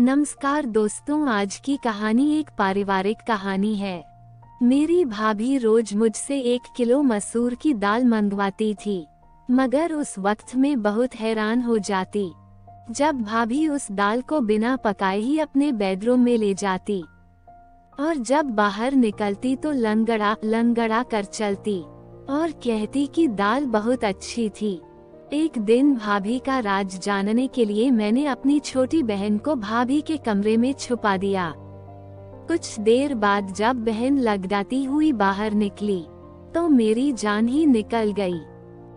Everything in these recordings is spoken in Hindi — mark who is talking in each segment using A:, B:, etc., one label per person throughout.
A: नमस्कार दोस्तों, आज की कहानी एक पारिवारिक कहानी है। मेरी भाभी रोज मुझसे 1 किलो मसूर की दाल मंगवाती थी, मगर उस वक्त में बहुत हैरान हो जाती जब भाभी उस दाल को बिना पकाए ही अपने बेडरूम में ले जाती और जब बाहर निकलती तो लंगड़ा लंगड़ा कर चलती और कहती कि दाल बहुत अच्छी थी। एक दिन भाभी का राज जानने के लिए मैंने अपनी छोटी बहन को भाभी के कमरे में छुपा दिया। कुछ देर बाद जब बहन लगड़ाती हुई बाहर निकली तो मेरी जान ही निकल गई।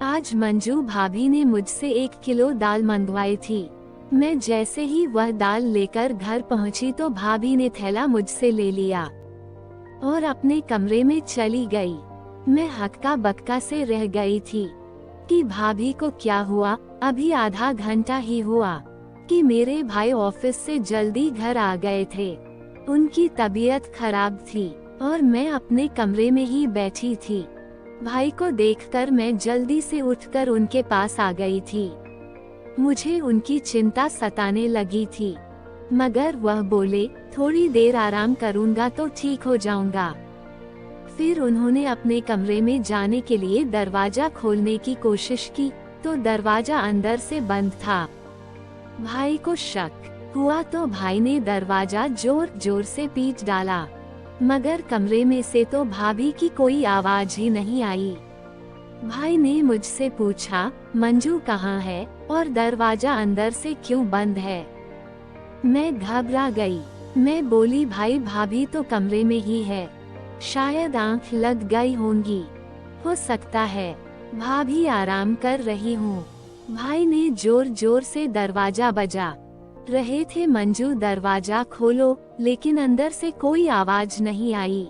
A: आज मंजू भाभी ने मुझसे 1 किलो दाल मंगवाई थी। मैं जैसे ही वह दाल लेकर घर पहुंची तो भाभी ने थैला मुझसे ले लिया और अपने कमरे में चली गई। मैं हक्का बक्का से रह गई थी कि भाभी को क्या हुआ। अभी आधा घंटा ही हुआ कि मेरे भाई ऑफिस से जल्दी घर आ गए थे। उनकी तबीयत खराब थी और मैं अपने कमरे में ही बैठी थी। भाई को देखकर मैं जल्दी से उठकर उनके पास आ गई थी। मुझे उनकी चिंता सताने लगी थी, मगर वह बोले, थोड़ी देर आराम करूंगा तो ठीक हो जाऊंगा। फिर उन्होंने अपने कमरे में जाने के लिए दरवाजा खोलने की कोशिश की तो दरवाजा अंदर से बंद था। भाई को शक हुआ तो भाई ने दरवाजा जोर जोर से पीट डाला, मगर कमरे में से तो भाभी की कोई आवाज ही नहीं आई। भाई ने मुझसे पूछा, मंजू कहाँ है और दरवाजा अंदर से क्यों बंद है? मैं घबरा गई। मैं बोली, भाई भाभी तो कमरे में ही है, शायद आंख लग गई होंगी, हो सकता है भाभी आराम कर रही हूँ। भाई ने जोर जोर से दरवाजा बजा रहे थे, मंजू दरवाजा खोलो, लेकिन अंदर से कोई आवाज नहीं आई।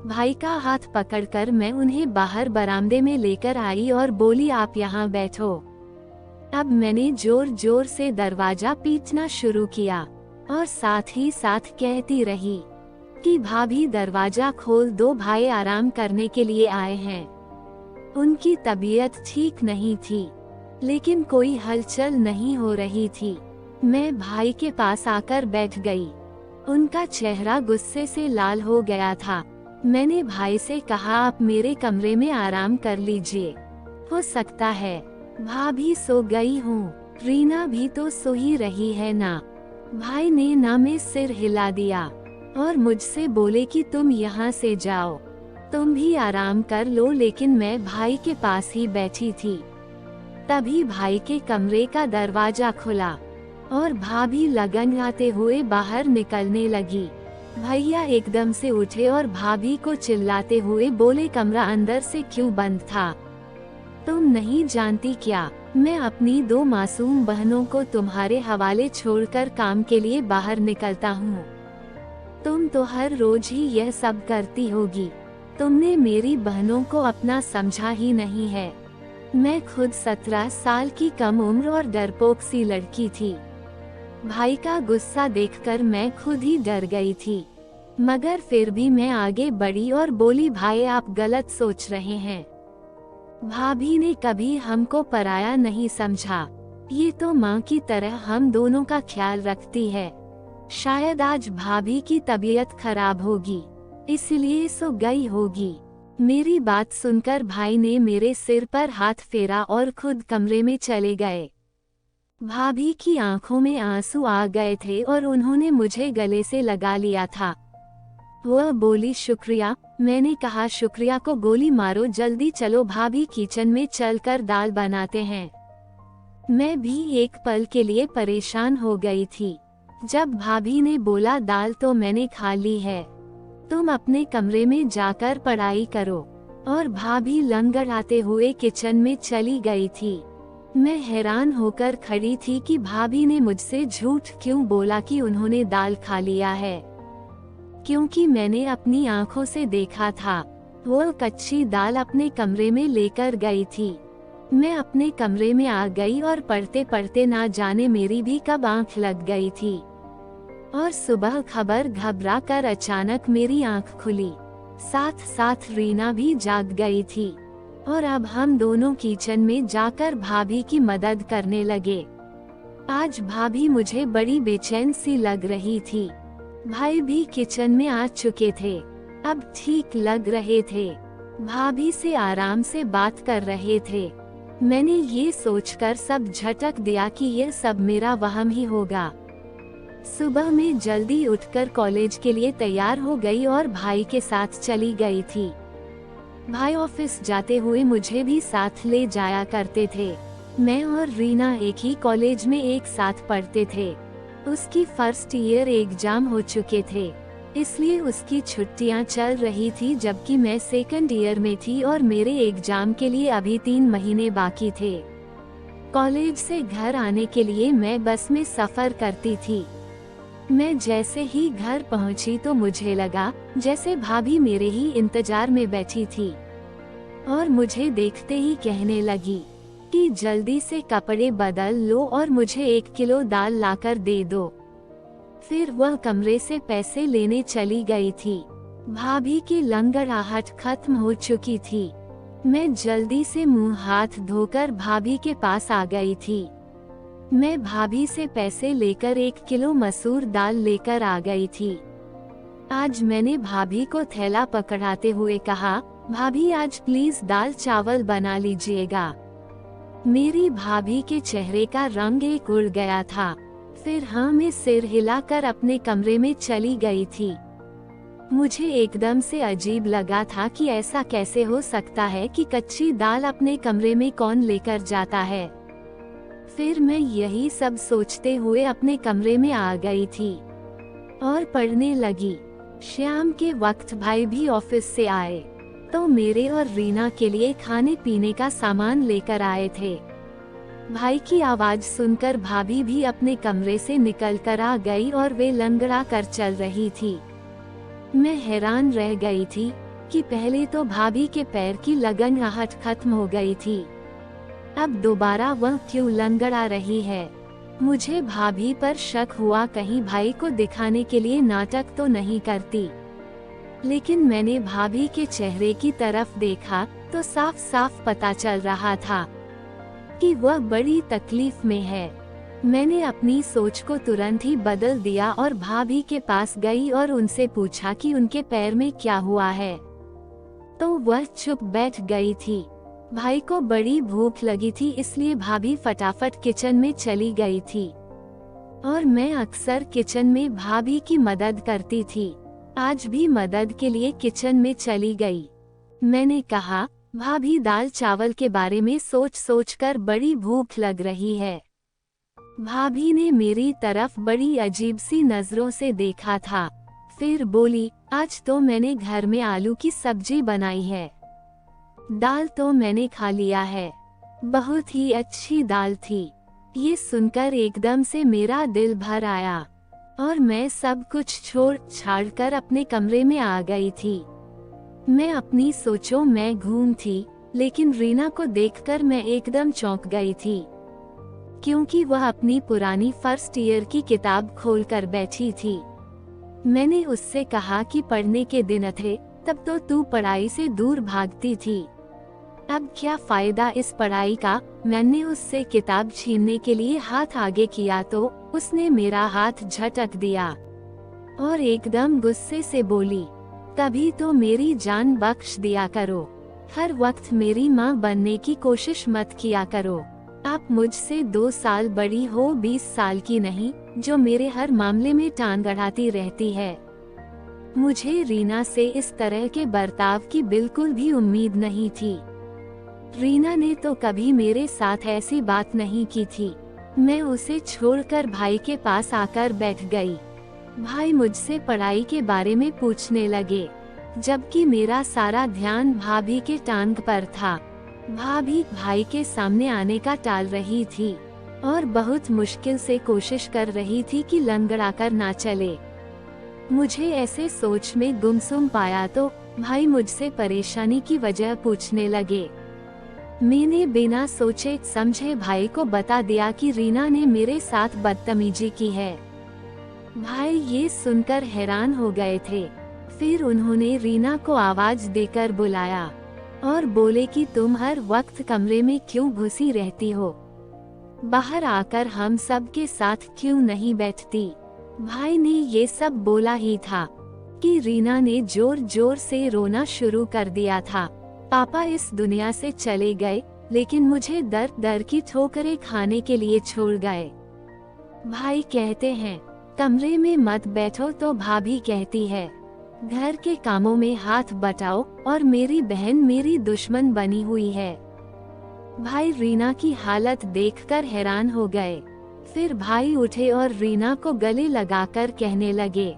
A: भाई का हाथ पकड़कर मैं उन्हें बाहर बरामदे में लेकर आई और बोली, आप यहाँ बैठो। अब मैंने जोर जोर से दरवाजा पीटना शुरू किया और साथ ही साथ कहती रही कि भाभी दरवाजा खोल दो, भाई आराम करने के लिए आए हैं। उनकी तबीयत ठीक नहीं थी, लेकिन कोई हलचल नहीं हो रही थी। मैं भाई के पास आकर बैठ गई। उनका चेहरा गुस्से से लाल हो गया था। मैंने भाई से कहा, आप मेरे कमरे में आराम कर लीजिए, हो सकता है भाभी सो गई हूँ, रीना भी तो सो ही रही है ना। भाई ने ना में सिर हिला दिया और मुझसे बोले कि तुम यहाँ से जाओ, तुम भी आराम कर लो। लेकिन मैं भाई के पास ही बैठी थी। तभी भाई के कमरे का दरवाजा खुला और भाभी लगड़ाते हुए बाहर निकलने लगी। भैया एकदम से उठे और भाभी को चिल्लाते हुए बोले, कमरा अंदर से क्यों बंद था? तुम नहीं जानती क्या, मैं अपनी 2 मासूम बहनों को तुम्हारे हवाले छोड़कर काम के लिए बाहर निकलता हूँ। तुम तो हर रोज ही यह सब करती होगी। तुमने मेरी बहनों को अपना समझा ही नहीं है। मैं खुद 17 साल की कम उम्र और डरपोक सी लड़की थी। भाई का गुस्सा देखकर मैं खुद ही डर गई थी, मगर फिर भी मैं आगे बढ़ी और बोली, भाई आप गलत सोच रहे हैं। भाभी ने कभी हमको पराया नहीं समझा। ये तो माँ की तरह हम दोनों का ख्याल रखती है। शायद आज भाभी की तबीयत खराब होगी, इसलिए सो गई होगी। मेरी बात सुनकर भाई ने मेरे सिर पर हाथ फेरा और खुद कमरे में चले गए। भाभी की आंखों में आंसू आ गए थे और उन्होंने मुझे गले से लगा लिया था। वह बोली, शुक्रिया। मैंने कहा, शुक्रिया को गोली मारो, जल्दी चलो, भाभी किचन में चलकर दाल बनाते हैं। मैं भी एक पल के लिए परेशान हो गई थी। जब भाभी ने बोला, दाल तो मैंने खा ली है, तुम अपने कमरे में जाकर पढ़ाई करो, और भाभी लंगड़ाते हुए किचन में चली गई थी। मैं हैरान होकर खड़ी थी कि भाभी ने मुझसे झूठ क्यों बोला कि उन्होंने दाल खा लिया है, क्योंकि मैंने अपनी आंखों से देखा था वो कच्ची दाल अपने कमरे में लेकर गई थी। मैं अपने कमरे में आ गई और पढ़ते पढ़ते ना जाने मेरी भी कब आंख लग गई थी और सुबह खबर घबरा कर अचानक मेरी आंख खुली। साथ साथ रीना भी जाग गई थी और अब हम दोनों किचन में जाकर भाभी की मदद करने लगे। आज भाभी मुझे बड़ी बेचैन सी लग रही थी। भाई भी किचन में आ चुके थे, अब ठीक लग रहे थे। भाभी से आराम से बात कर रहे थे। मैंने ये सोचकर सब झटक दिया कि यह सब मेरा वहम ही होगा। सुबह में जल्दी उठकर कॉलेज के लिए तैयार हो गई और भाई के साथ चली गई थी। भाई ऑफिस जाते हुए मुझे भी साथ ले जाया करते थे। मैं और रीना एक ही कॉलेज में एक साथ पढ़ते थे। उसकी फर्स्ट ईयर एग्जाम हो चुके थे, इसलिए उसकी छुट्टियां चल रही थी, जबकि मैं सेकंड ईयर में थी और मेरे एग्जाम के लिए अभी 3 महीने बाकी थे। कॉलेज से घर आने के लिए मैं बस में सफर करती थी। मैं जैसे ही घर पहुंची तो मुझे लगा जैसे भाभी मेरे ही इंतजार में बैठी थी और मुझे देखते ही कहने लगी कि जल्दी से कपड़े बदल लो और मुझे 1 किलो दाल लाकर दे दो। फिर वह कमरे से पैसे लेने चली गई थी। भाभी की लंगड़ाहट खत्म हो चुकी थी। मैं जल्दी से मुंह हाथ धोकर भाभी के पास आ गई थी। मैं भाभी से पैसे लेकर 1 किलो मसूर दाल लेकर आ गई थी। आज मैंने भाभी को थैला पकड़ाते हुए कहा, भाभी आज प्लीज दाल चावल बना लीजिएगा। मेरी भाभी के चेहरे का रंग एक उड़ गया था। फिर मैं सिर हिलाकर अपने कमरे में चली गई थी। मुझे एकदम से अजीब लगा था कि ऐसा कैसे हो सकता है कि कच्ची दाल अपने कमरे में कौन लेकर जाता है। फिर मैं यही सब सोचते हुए अपने कमरे में आ गई थी और पढ़ने लगी। शाम के वक्त भाई भी ऑफिस से आए तो मेरे और रीना के लिए खाने पीने का सामान लेकर आए थे। भाई की आवाज सुनकर भाभी भी अपने कमरे से निकल कर आ गई और वे लंगड़ा कर चल रही थी। मैं हैरान रह गई थी कि पहले तो भाभी के पैर की लगनगाहट खत्म हो गई थी, अब दोबारा वह क्यों लंगड़ा रही है। मुझे भाभी पर शक हुआ कहीं भाई को दिखाने के लिए नाटक तो नहीं करती, लेकिन मैंने भाभी के चेहरे की तरफ देखा तो साफ साफ पता चल रहा था कि वह बड़ी तकलीफ में है। मैंने अपनी सोच को तुरंत ही बदल दिया और भाभी के पास गई और उनसे पूछा कि उनके पैर में क्या हुआ है, तो वह चुप बैठ गई थी। भाई को बड़ी भूख लगी थी, इसलिए भाभी फटाफट किचन में चली गई थी और मैं अक्सर किचन में भाभी की मदद करती थी। आज भी मदद के लिए किचन में चली गई। मैंने कहा, भाभी दाल चावल के बारे में सोच सोच कर बड़ी भूख लग रही है। भाभी ने मेरी तरफ बड़ी अजीब सी नजरों से देखा था। फिर बोली, आज तो मैंने घर में आलू की सब्जी बनाई है। दाल तो मैंने खा लिया है, बहुत ही अच्छी दाल थी। ये सुनकर एकदम से मेरा दिल भर आया और मैं सब कुछ छोड़ छाड़ कर अपने कमरे में आ गई थी। मैं अपनी सोचों में घूम थी, लेकिन रीना को देखकर मैं एकदम चौंक गई थी, क्योंकि वह अपनी पुरानी फर्स्ट ईयर की किताब खोलकर बैठी थी। मैंने उससे कहा कि पढ़ने के दिन थे, तब तो तू पढ़ाई से दूर भागती थी, अब क्या फायदा इस पढ़ाई का। मैंने उससे किताब छीनने के लिए हाथ आगे किया तो उसने मेरा हाथ झटक दिया और एकदम गुस्से से बोली, कभी तो मेरी जान बख्श दिया करो, हर वक्त मेरी माँ बनने की कोशिश मत किया करो। आप मुझसे 2 साल बड़ी हो, 20 साल की नहीं, जो मेरे हर मामले में टांग अड़ाती रहती है। मुझे रीना से इस तरह के बर्ताव की बिल्कुल भी उम्मीद नहीं थी। रीना ने तो कभी मेरे साथ ऐसी बात नहीं की थी। मैं उसे छोड़कर भाई के पास आकर बैठ गई। भाई मुझसे पढ़ाई के बारे में पूछने लगे, जबकि मेरा सारा ध्यान भाभी के टांग पर था। भाभी भाई के सामने आने का टाल रही थी और बहुत मुश्किल से कोशिश कर रही थी कि लंगड़ाकर ना चले। मुझे ऐसे सोच में गुमसुम पाया तो भाई मुझसे परेशानी की वजह पूछने लगे। मैंने बिना सोचे समझे भाई को बता दिया कि रीना ने मेरे साथ बदतमीजी की है। भाई ये सुनकर हैरान हो गए थे। फिर उन्होंने रीना को आवाज देकर बुलाया और बोले कि तुम हर वक्त कमरे में क्यों घुसी रहती हो। बाहर आकर हम सब के साथ क्यों नहीं बैठती। भाई ने ये सब बोला ही था कि रीना ने जोर जोर से रोना शुरू कर दिया था। पापा इस दुनिया से चले गए, लेकिन मुझे दर दर की ठोकरें खाने के लिए छोड़ गए। भाई कहते हैं कमरे में मत बैठो, तो भाभी कहती है घर के कामों में हाथ बटाओ, और मेरी बहन मेरी दुश्मन बनी हुई है। भाई रीना की हालत देखकर हैरान हो गए। फिर भाई उठे और रीना को गले लगाकर कहने लगे,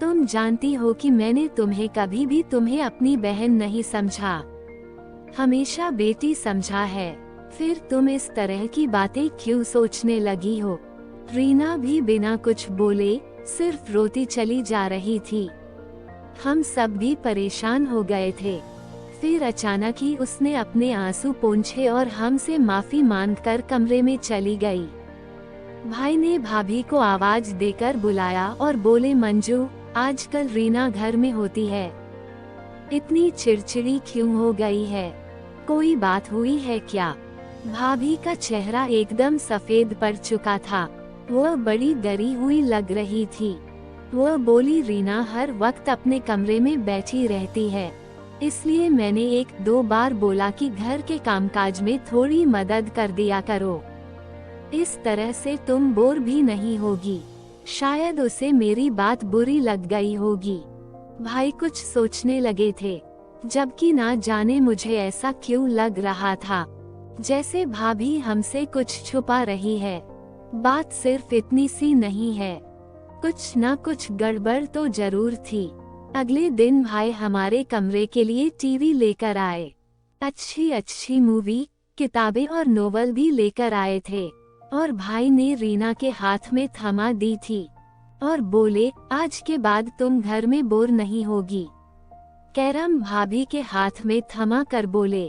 A: तुम जानती हो कि मैंने तुम्हें कभी भी तुम्हें अपनी बहन नहीं समझा, हमेशा बेटी समझा है। फिर तुम इस तरह की बातें क्यों सोचने लगी हो। रीना भी बिना कुछ बोले सिर्फ रोती चली जा रही थी। हम सब भी परेशान हो गए थे। फिर अचानक ही उसने अपने आंसू पोंछे और हमसे माफी मांगकर कमरे में चली गई। भाई ने भाभी को आवाज देकर बुलाया और बोले, मंजू, आजकल रीना घर में होती है, इतनी चिड़चिड़ी क्यों हो गई है, कोई बात हुई है क्या। भाभी का चेहरा एकदम सफेद पड़ चुका था, वह बड़ी डरी हुई लग रही थी। वह बोली, रीना हर वक्त अपने कमरे में बैठी रहती है, इसलिए मैंने एक दो बार बोला कि घर के कामकाज में थोड़ी मदद कर दिया करो, इस तरह से तुम बोर भी नहीं होगी। शायद उसे मेरी बात बुरी लग गई होगी। भाई कुछ सोचने लगे थे, जबकि ना जाने मुझे ऐसा क्यों लग रहा था जैसे भाभी हमसे कुछ छुपा रही है। बात सिर्फ इतनी सी नहीं है, कुछ ना कुछ गड़बड़ तो जरूर थी। अगले दिन भाई हमारे कमरे के लिए टीवी लेकर आए। अच्छी अच्छी मूवी, किताबें और नोवेल भी लेकर आए थे, और भाई ने रीना के हाथ में थमा दी थी और बोले, आज के बाद तुम घर में बोर नहीं होगी। कैरम भाभी के हाथ में थमा कर बोले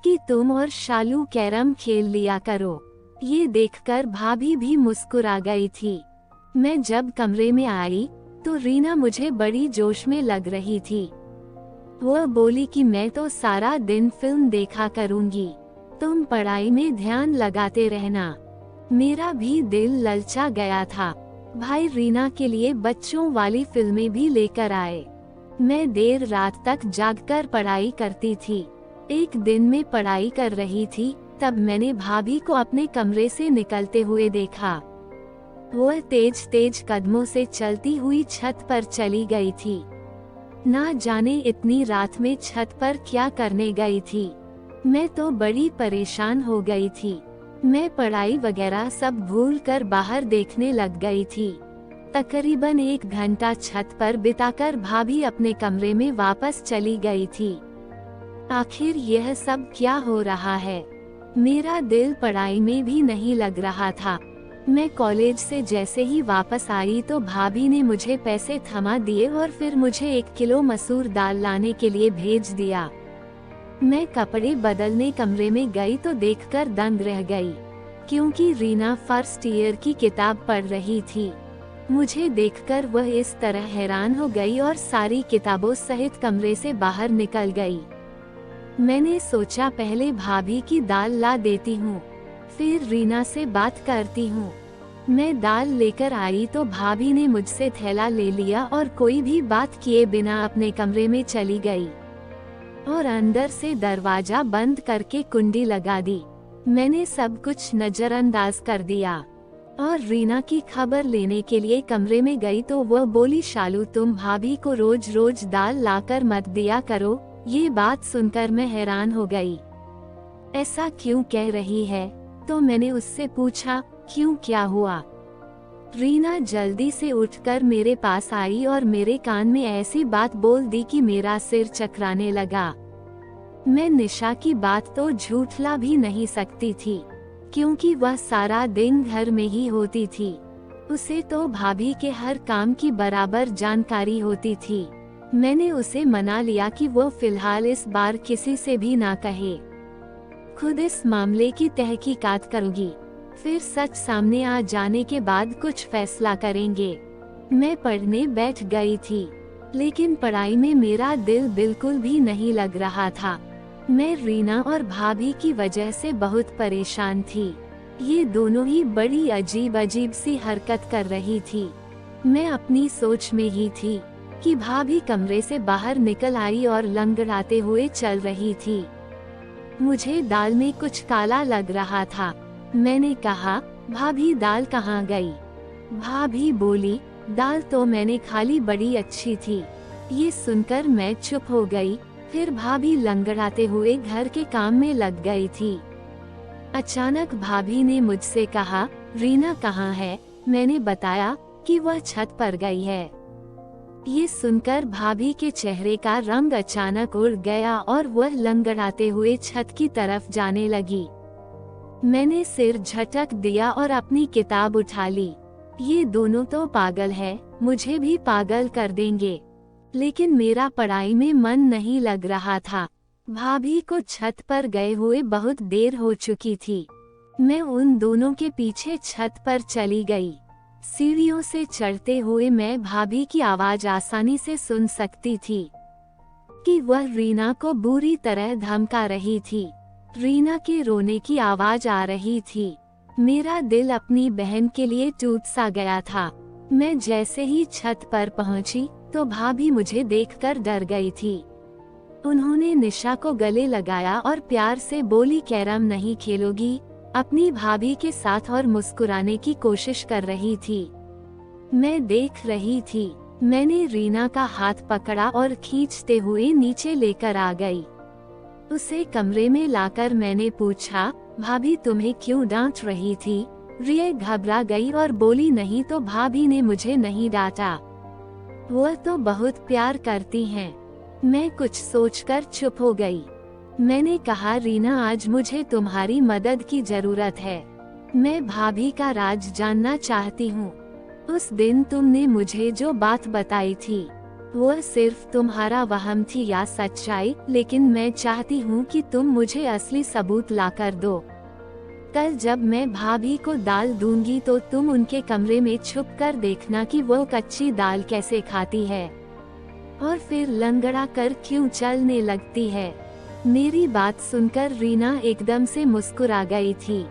A: कि तुम और शालू कैरम खेल लिया करो। ये देखकर भाभी भी मुस्कुरा गई थी। मैं जब कमरे में आई तो रीना मुझे बड़ी जोश में लग रही थी। वह बोली कि मैं तो सारा दिन फिल्म देखा करूंगी, तुम पढ़ाई में ध्यान लगाते रहना। मेरा भी दिल ललचा गया था। भाई रीना के लिए बच्चों वाली फिल्में भी लेकर आए। मैं देर रात तक जागकर पढ़ाई करती थी। एक दिन में पढ़ाई कर रही थी, तब मैंने भाभी को अपने कमरे से निकलते हुए देखा। वह तेज तेज कदमों से चलती हुई छत पर चली गई थी। ना जाने इतनी रात में छत पर क्या करने गई थी। मैं तो बड़ी परेशान हो गई थी। मैं पढ़ाई वगैरह सब भूलकर बाहर देखने लग गई थी। तकरीबन 1 घंटा छत पर बिताकर भाभी अपने कमरे में वापस चली गई थी। आखिर यह सब क्या हो रहा है। मेरा दिल पढ़ाई में भी नहीं लग रहा था। मैं कॉलेज से जैसे ही वापस आई तो भाभी ने मुझे पैसे थमा दिए और फिर मुझे 1 किलो मसूर दाल लाने के लिए भेज दिया। मैं कपड़े बदलने कमरे में गई तो देखकर दंग रह गई, क्योंकि रीना फर्स्ट ईयर की किताब पढ़ रही थी। मुझे देखकर वह इस तरह हैरान हो गई और सारी किताबों सहित कमरे से बाहर निकल गई। मैंने सोचा पहले भाभी की दाल ला देती हूँ, फिर रीना से बात करती हूँ। मैं दाल लेकर आई तो भाभी ने मुझसे थैला ले लिया और कोई भी बात किए बिना अपने कमरे में चली गई और अंदर से दरवाजा बंद करके कुंडी लगा दी। मैंने सब कुछ नजरअंदाज कर दिया और रीना की खबर लेने के लिए कमरे में गई तो वह बोली, शालू तुम भाभी को रोज रोज दाल लाकर मत दिया करो। ये बात सुनकर मैं हैरान हो गई। ऐसा क्यों कह रही है? तो मैंने उससे पूछा, क्यों, क्या हुआ? रीना जल्दी से उठकर मेरे पास आई और मेरे कान में ऐसी बात बोल दी कि मेरा सिर चकराने लगा। मैं निशा की बात तो झूठला भी नहीं सकती थी, क्योंकि वह सारा दिन घर में ही होती थी। उसे तो भाभी के हर काम की बराबर जानकारी होती थी। मैंने उसे मना लिया कि वो फिलहाल इस बार किसी से भी ना कहे, खुद इस मामले की तहकीकात करूंगी, फिर सच सामने आ जाने के बाद कुछ फैसला करेंगे। मैं पढ़ने बैठ गई थी, लेकिन पढ़ाई में मेरा दिल बिल्कुल भी नहीं लग रहा था। मैं रीना और भाभी की वजह से बहुत परेशान थी। ये दोनों ही बड़ी अजीब अजीब सी हरकत कर रही थी। मैं अपनी सोच में ही थी कि भाभी कमरे से बाहर निकल आई और लंगड़ाते हुए चल रही थी। मुझे दाल में कुछ काला लग रहा था। मैंने कहा, भाभी दाल कहाँ गई? भाभी बोली, दाल तो मैंने खा ली, बड़ी अच्छी थी। ये सुनकर मैं चुप हो गई। फिर भाभी लंगड़ाते हुए घर के काम में लग गई थी। अचानक भाभी ने मुझसे कहा, रीना कहाँ है? मैंने बताया कि वह छत पर गई है। ये सुनकर भाभी के चेहरे का रंग अचानक उड़ गया और वह लंगड़ाते हुए छत की तरफ जाने लगी। मैंने सिर झटक दिया और अपनी किताब उठा ली। ये दोनों तो पागल है, मुझे भी पागल कर देंगे। लेकिन मेरा पढ़ाई में मन नहीं लग रहा था। भाभी को छत पर गए हुए बहुत देर हो चुकी थी। मैं उन दोनों के पीछे छत पर चली गई। सीढ़ियों से चढ़ते हुए मैं भाभी की आवाज आसानी से सुन सकती थी कि वह रीना को बुरी तरह धमका रही थी। रीना के रोने की आवाज आ रही थी। मेरा दिल अपनी बहन के लिए टूट सा गया था। मैं जैसे ही छत पर पहुंची तो भाभी मुझे देखकर डर गई थी। उन्होंने निशा को गले लगाया और प्यार से बोली, कैरम नहीं खेलोगी? अपनी भाभी के साथ और मुस्कुराने की कोशिश कर रही थी। मैं देख रही थी। मैंने रीना का हाथ पकड़ा और खींचते हुए नीचे लेकर आ गई। उसे कमरे में लाकर मैंने पूछा, भाभी तुम्हें क्यों डांट रही थी? रिया घबरा गई और बोली, नहीं तो भाभी ने मुझे नहीं डांटा, वह तो बहुत प्यार करती हैं। मैं कुछ सोचकर चुप हो गई। मैंने कहा, रीना आज मुझे तुम्हारी मदद की जरूरत है। मैं भाभी का राज जानना चाहती हूँ। उस दिन तुमने मुझे जो बात बताई थी वह सिर्फ तुम्हारा वहम थी या सच्चाई, लेकिन मैं चाहती हूँ कि तुम मुझे असली सबूत लाकर दो। कल जब मैं भाभी को दाल दूंगी तो तुम उनके कमरे में छुप कर देखना कि वो कच्ची दाल कैसे खाती है और फिर लंगड़ा कर क्यों चलने लगती है। मेरी बात सुनकर रीना एकदम से मुस्कुरा गई थी।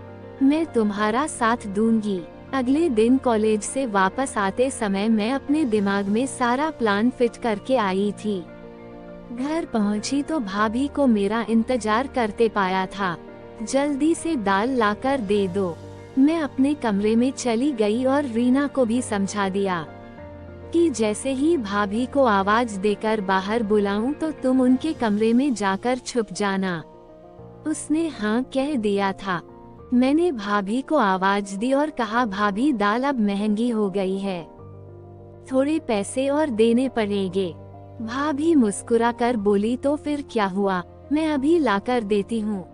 A: मैं तुम्हारा साथ दूंगी। अगले दिन कॉलेज से वापस आते समय मैं अपने दिमाग में सारा प्लान फिट करके आई थी। घर पहुंची तो भाभी को मेरा इंतजार करते पाया था। जल्दी से दाल लाकर दे दो। मैं अपने कमरे में चली गई और रीना को भी समझा दिया कि जैसे ही भाभी को आवाज देकर बाहर बुलाऊं तो तुम उनके कमरे में जाकर छुप जाना। उसने हाँ कह दिया था। मैंने भाभी को आवाज दी और कहा, भाभी दाल अब महंगी हो गई है, थोड़े पैसे और देने पड़ेंगे। भाभी मुस्कुराकर बोली, तो फिर क्या हुआ, मैं अभी लाकर देती हूँ।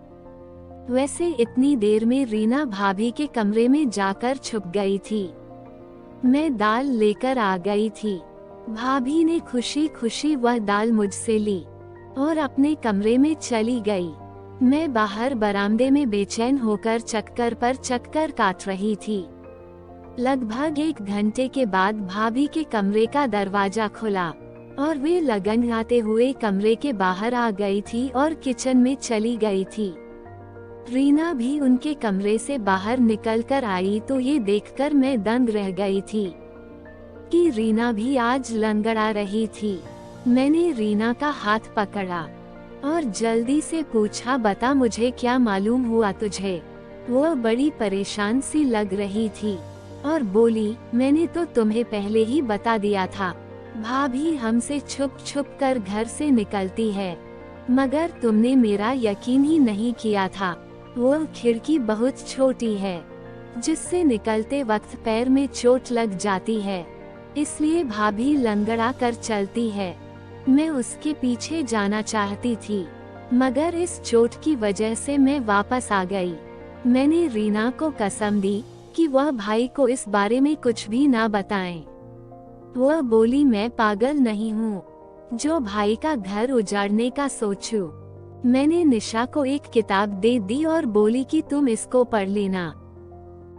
A: वैसे इतनी देर में रीना भाभी के कमरे में जाकर छुप गई थी। मैं दाल लेकर आ गई थी। भाभी ने खुशी खुशी वह दाल मुझसे ली और अपने कमरे में चली गई। मैं बाहर बरामदे में बेचैन होकर चक्कर पर चक्कर काट रही थी। लगभग 1 घंटे के बाद भाभी के कमरे का दरवाजा खुला और वे लगनगाते हुए कमरे के बाहर आ गई थी और किचन में चली गई थी। रीना भी उनके कमरे से बाहर निकलकर आई तो ये देखकर मैं दंग रह गई थी कि रीना भी आज लंगड़ा रही थी। मैंने रीना का हाथ पकड़ा और जल्दी से पूछा, बता मुझे क्या मालूम हुआ तुझे? वो बड़ी परेशान सी लग रही थी और बोली, मैंने तो तुम्हें पहले ही बता दिया था, भाभी हमसे छुप छुप कर घर से निकलती है, मगर तुमने मेरा यकीन ही नहीं किया था। वो खिड़की बहुत छोटी है जिससे निकलते वक्त पैर में चोट लग जाती है, इसलिए भाभी लंगड़ा कर चलती है। मैं उसके पीछे जाना चाहती थी मगर इस चोट की वजह से मैं वापस आ गई। मैंने रीना को कसम दी कि वह भाई को इस बारे में कुछ भी ना बताएं। वह बोली, मैं पागल नहीं हूँ जो भाई का घर उजाड़ने का सोचूं। मैंने निशा को एक किताब दे दी और बोली कि तुम इसको पढ़ लेना।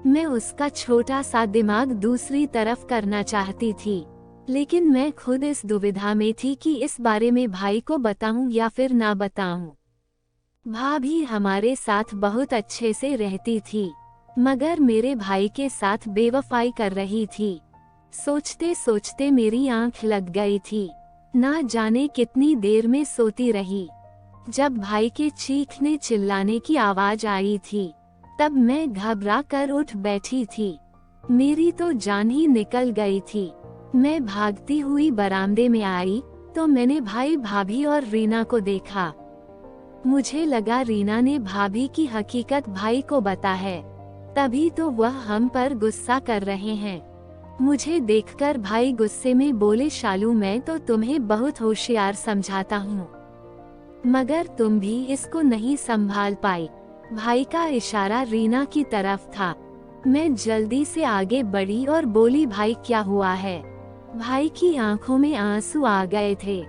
A: मैं उसका छोटा सा दिमाग दूसरी तरफ करना चाहती थी, लेकिन मैं खुद इस दुविधा में थी कि इस बारे में भाई को बताऊं या फिर ना बताऊं। भाभी हमारे साथ बहुत अच्छे से रहती थी। मगर मेरे भाई के साथ बेवफाई कर रही थी। सोचते सोचते मेरी आंख लग गई थी। ना जाने कितनी देर में सोती रही। जब भाई के चीखने चिल्लाने की आवाज आई थी, तब मैं घबरा कर उठ बैठी थी। मेरी तो जान ही निकल गई थी। मैं भागती हुई बरामदे में आई तो मैंने भाई भाभी और रीना को देखा। मुझे लगा रीना ने भाभी की हकीकत भाई को बता है, तभी तो वह हम पर गुस्सा कर रहे हैं। मुझे देखकर भाई गुस्से में बोले, शालू मैं तो तुम्हें बहुत होशियार समझाता हूँ, मगर तुम भी इसको नहीं संभाल पाई। भाई का इशारा रीना की तरफ था। मैं जल्दी से आगे बढ़ी और बोली, भाई क्या हुआ है? भाई की आंखों में आंसू आ गए थे।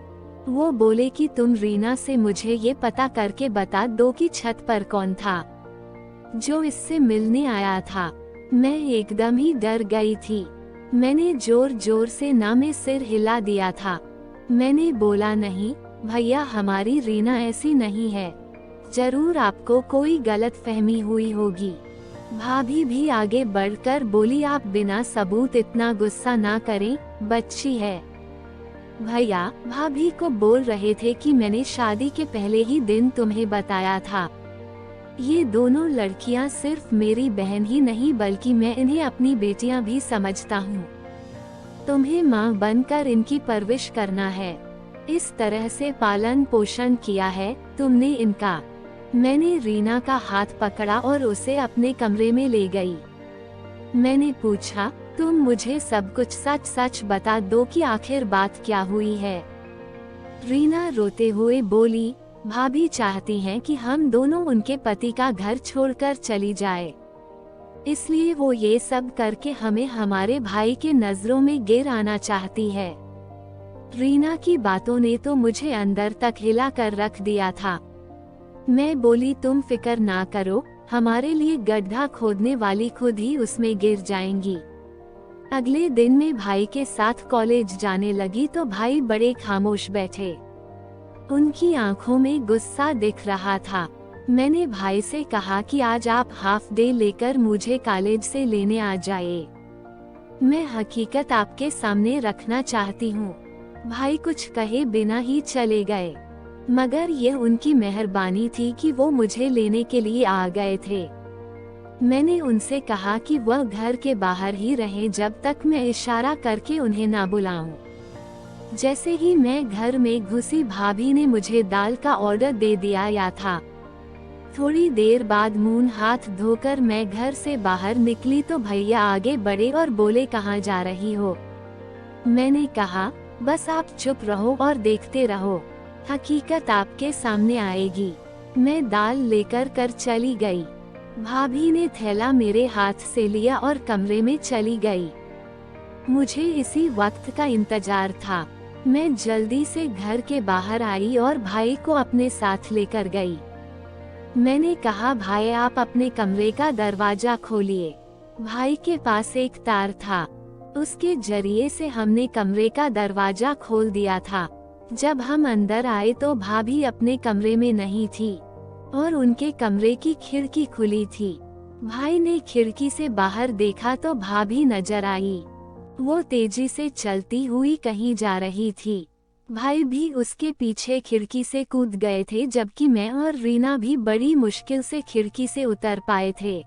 A: वो बोले कि तुम रीना से मुझे ये पता करके बता दो कि छत पर कौन था जो इससे मिलने आया था। मैं एकदम ही डर गई थी। मैंने जोर जोर से ना में सिर हिला दिया था। मैंने बोला, नहीं भैया, हमारी रीना ऐसी नहीं है, जरूर आपको कोई गलतफहमी हुई होगी। भाभी भी आगे बढ़कर बोली, आप बिना सबूत इतना गुस्सा ना करें, बच्ची है। भैया भाभी को बोल रहे थे कि मैंने शादी के पहले ही दिन तुम्हें बताया था। ये दोनों लड़कियां सिर्फ मेरी बहन ही नहीं बल्कि मैं इन्हें अपनी बेटियां भी समझता हूँ। तुम्हें माँ बनकर इनकी परवरिश करना है, इस तरह से पालन पोषण किया है तुमने इनका। मैंने रीना का हाथ पकड़ा और उसे अपने कमरे में ले गई। मैंने पूछा, तुम मुझे सब कुछ सच सच बता दो कि आखिर बात क्या हुई है। रीना रोते हुए बोली, भाभी चाहती हैं कि हम दोनों उनके पति का घर छोड़कर चली जाए, इसलिए वो ये सब करके हमें हमारे भाई के नजरों में गिर आना चाहती है। रीना की बातों ने तो मुझे अंदर तक हिला कर रख दिया था। मैं बोली, तुम फिक्र ना करो, हमारे लिए गड्ढा खोदने वाली खुद ही उसमें गिर जाएंगी। अगले दिन मैं भाई के साथ कॉलेज जाने लगी तो भाई बड़े खामोश बैठे। उनकी आंखों में गुस्सा दिख रहा था। मैंने भाई से कहा कि आज आप हाफ डे लेकर मुझे कॉलेज से लेने आ जाइए। मैं हकीकत आपके सामने रखना चाहती हूँ। भाई कुछ कहे बिना ही चले गए, मगर यह उनकी मेहरबानी थी कि वो मुझे लेने के लिए आ गए थे। मैंने उनसे कहा कि वह घर के बाहर ही रहें जब तक मैं इशारा करके उन्हें ना बुलाऊं। जैसे ही मैं घर में घुसी, भाभी ने मुझे दाल का ऑर्डर दे दिया या था। थोड़ी देर बाद मुंह हाथ धोकर मैं घर से बाहर निकली तो भैया आगे बढ़े और बोले, कहाँ जा रही हो? मैंने कहा, बस आप चुप रहो और देखते रहो, हकीकत आपके सामने आएगी। मैं दाल लेकर कर चली गई। भाभी ने थैला मेरे हाथ से लिया और कमरे में चली गई। मुझे इसी वक्त का इंतजार था। मैं जल्दी से घर के बाहर आई और भाई को अपने साथ लेकर गई। मैंने कहा, भाई आप अपने कमरे का दरवाजा खोलिए। भाई के पास एक तार था, उसके जरिए से हमने कमरे का दरवाजा खोल दिया था। जब हम अंदर आए तो भाभी अपने कमरे में नहीं थी और उनके कमरे की खिड़की खुली थी। भाई ने खिड़की से बाहर देखा तो भाभी नजर आई। वो तेजी से चलती हुई कहीं जा रही थी। भाई भी उसके पीछे खिड़की से कूद गए थे, जबकि मैं और रीना भी बड़ी मुश्किल से खिड़की से उतर पाए थे।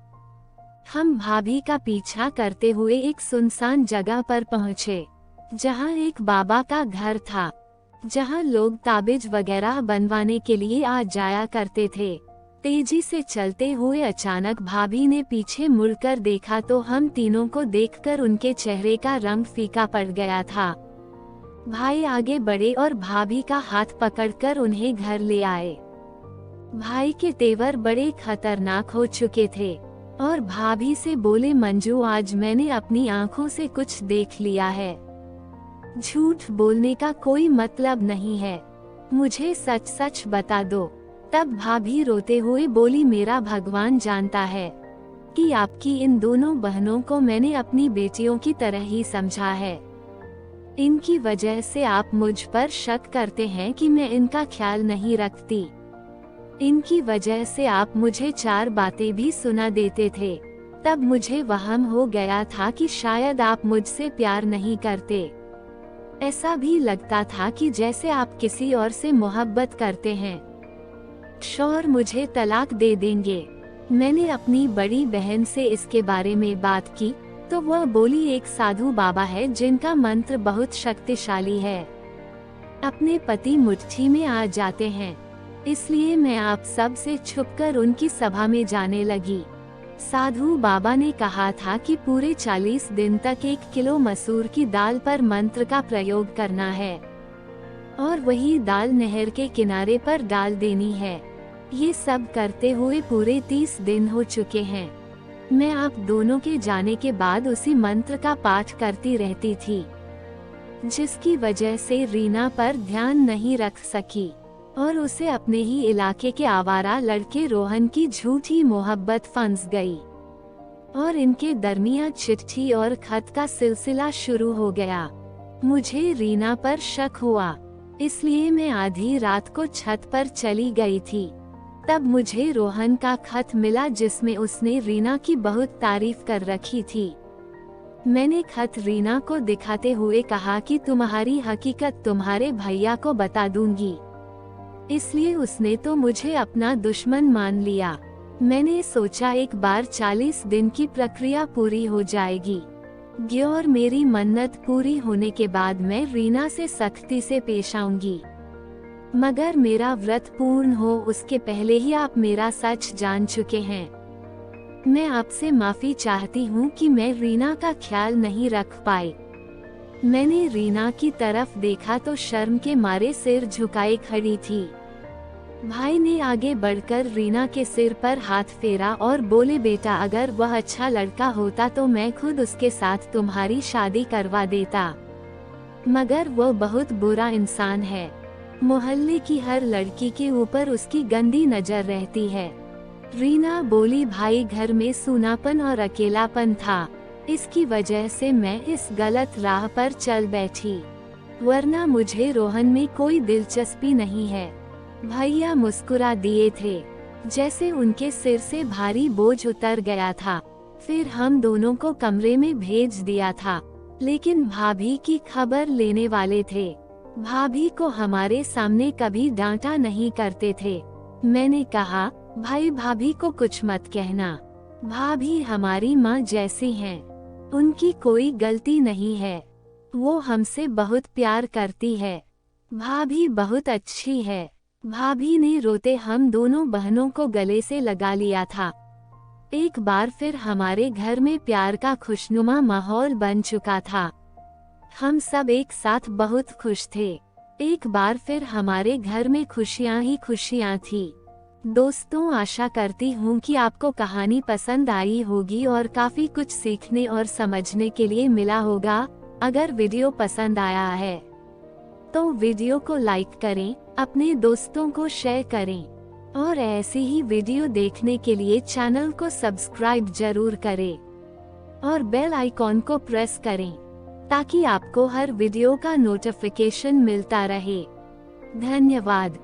A: हम भाभी का पीछा करते हुए एक सुनसान जगह पर पहुँचे, जहाँ एक बाबा का घर था, जहाँ लोग ताबीज वगैरह बनवाने के लिए आ जाया करते थे। तेजी से चलते हुए अचानक भाभी ने पीछे मुड़कर देखा तो हम तीनों को देखकर उनके चेहरे का रंग फीका पड़ गया था। भाई आगे बढ़े और भाभी का हाथ पकड़कर उन्हें घर ले आए। भाई के तेवर बड़े खतरनाक हो चुके थे और भाभी से बोले, मंजू आज मैंने अपनी आंखों से कुछ देख लिया है। झूठ बोलने का कोई मतलब नहीं है, मुझे सच सच बता दो। तब भाभी रोते हुए बोली, मेरा भगवान जानता है कि आपकी इन दोनों बहनों को मैंने अपनी बेटियों की तरह ही समझा है। इनकी वजह से आप मुझ पर शक करते हैं कि मैं इनका ख्याल नहीं रखती। इनकी वजह से आप मुझे 4 बातें भी सुना देते थे। तब मुझे वहम हो गया था कि शायद आप मुझसे प्यार नहीं करते। ऐसा भी लगता था कि जैसे आप किसी और से मोहब्बत करते हैं। शौहर मुझे तलाक दे देंगे। मैंने अपनी बड़ी बहन से इसके बारे में बात की तो वह बोली एक साधु बाबा है जिनका मंत्र बहुत शक्तिशाली है। अपने पति मुट्ठी में आ जाते हैं। इसलिए मैं आप सब से छुपकर उनकी सभा में जाने लगी। साधु बाबा ने कहा था कि पूरे 40 दिन तक 1 किलो मसूर की दाल पर मंत्र का प्रयोग करना है और वही दाल नहर के किनारे पर डाल देनी है। ये सब करते हुए पूरे 30 दिन हो चुके हैं। मैं आप दोनों के जाने के बाद उसी मंत्र का पाठ करती रहती थी, जिसकी वजह से रीना पर ध्यान नहीं रख सकी और उसे अपने ही इलाके के आवारा लड़के रोहन की झूठी मोहब्बत फंस गई और इनके दरमियान चिट्ठी और खत का सिलसिला शुरू हो गया। मुझे रीना पर शक हुआ, इसलिए मैं आधी रात को छत पर चली गई थी। तब मुझे रोहन का खत मिला जिसमें उसने रीना की बहुत तारीफ कर रखी थी। मैंने खत रीना को दिखाते हुए कहा कि तुम्हारी हकीकत तुम्हारे भैया को बता दूंगी। इसलिए उसने तो मुझे अपना दुश्मन मान लिया। मैंने सोचा एक बार 40 दिन की प्रक्रिया पूरी हो जाएगी और मेरी मन्नत पूरी होने के बाद मैं रीना से सख्ती से पेश आऊंगी। मगर मेरा व्रत पूर्ण हो उसके पहले ही आप मेरा सच जान चुके हैं। मैं आपसे माफी चाहती हूँ कि मैं रीना का ख्याल नहीं रख पाई। मैंने रीना की तरफ देखा तो शर्म के मारे सिर झुकाए खड़ी थी। भाई ने आगे बढ़कर रीना के सिर पर हाथ फेरा और बोले, बेटा अगर वह अच्छा लड़का होता तो मैं खुद उसके साथ तुम्हारी शादी करवा देता, मगर वह बहुत बुरा इंसान है। मोहल्ले की हर लड़की के ऊपर उसकी गंदी नजर रहती है। रीना बोली, भाई घर में सूनापन और अकेलापन था, इसकी वजह से मैं इस गलत राह पर चल बैठी, वरना मुझे रोहन में कोई दिलचस्पी नहीं है। भैया मुस्कुरा दिए थे, जैसे उनके सिर से भारी बोझ उतर गया था। फिर हम दोनों को कमरे में भेज दिया था, लेकिन भाभी की खबर लेने वाले थे। भाभी को हमारे सामने कभी डांटा नहीं करते थे। मैंने कहा, भाई भाभी को कुछ मत कहना, भाभी हमारी माँ जैसी हैं, उनकी कोई गलती नहीं है, वो हमसे बहुत प्यार करती है, भाभी बहुत अच्छी है। भाभी ने रोते हम दोनों बहनों को गले से लगा लिया था। एक बार फिर हमारे घर में प्यार का खुशनुमा माहौल बन चुका था। हम सब एक साथ बहुत खुश थे। एक बार फिर हमारे घर में खुशियां ही खुशियां थी। दोस्तों, आशा करती हूँ कि आपको कहानी पसंद आई होगी और काफी कुछ सीखने और समझने के लिए मिला होगा। अगर वीडियो पसंद आया है तो वीडियो को लाइक करें, अपने दोस्तों को शेयर करें और ऐसी ही वीडियो देखने के लिए चैनल को सब्सक्राइब जरूर करें और बेल आइकॉन को प्रेस करें ताकि आपको हर वीडियो का नोटिफिकेशन मिलता रहे। धन्यवाद।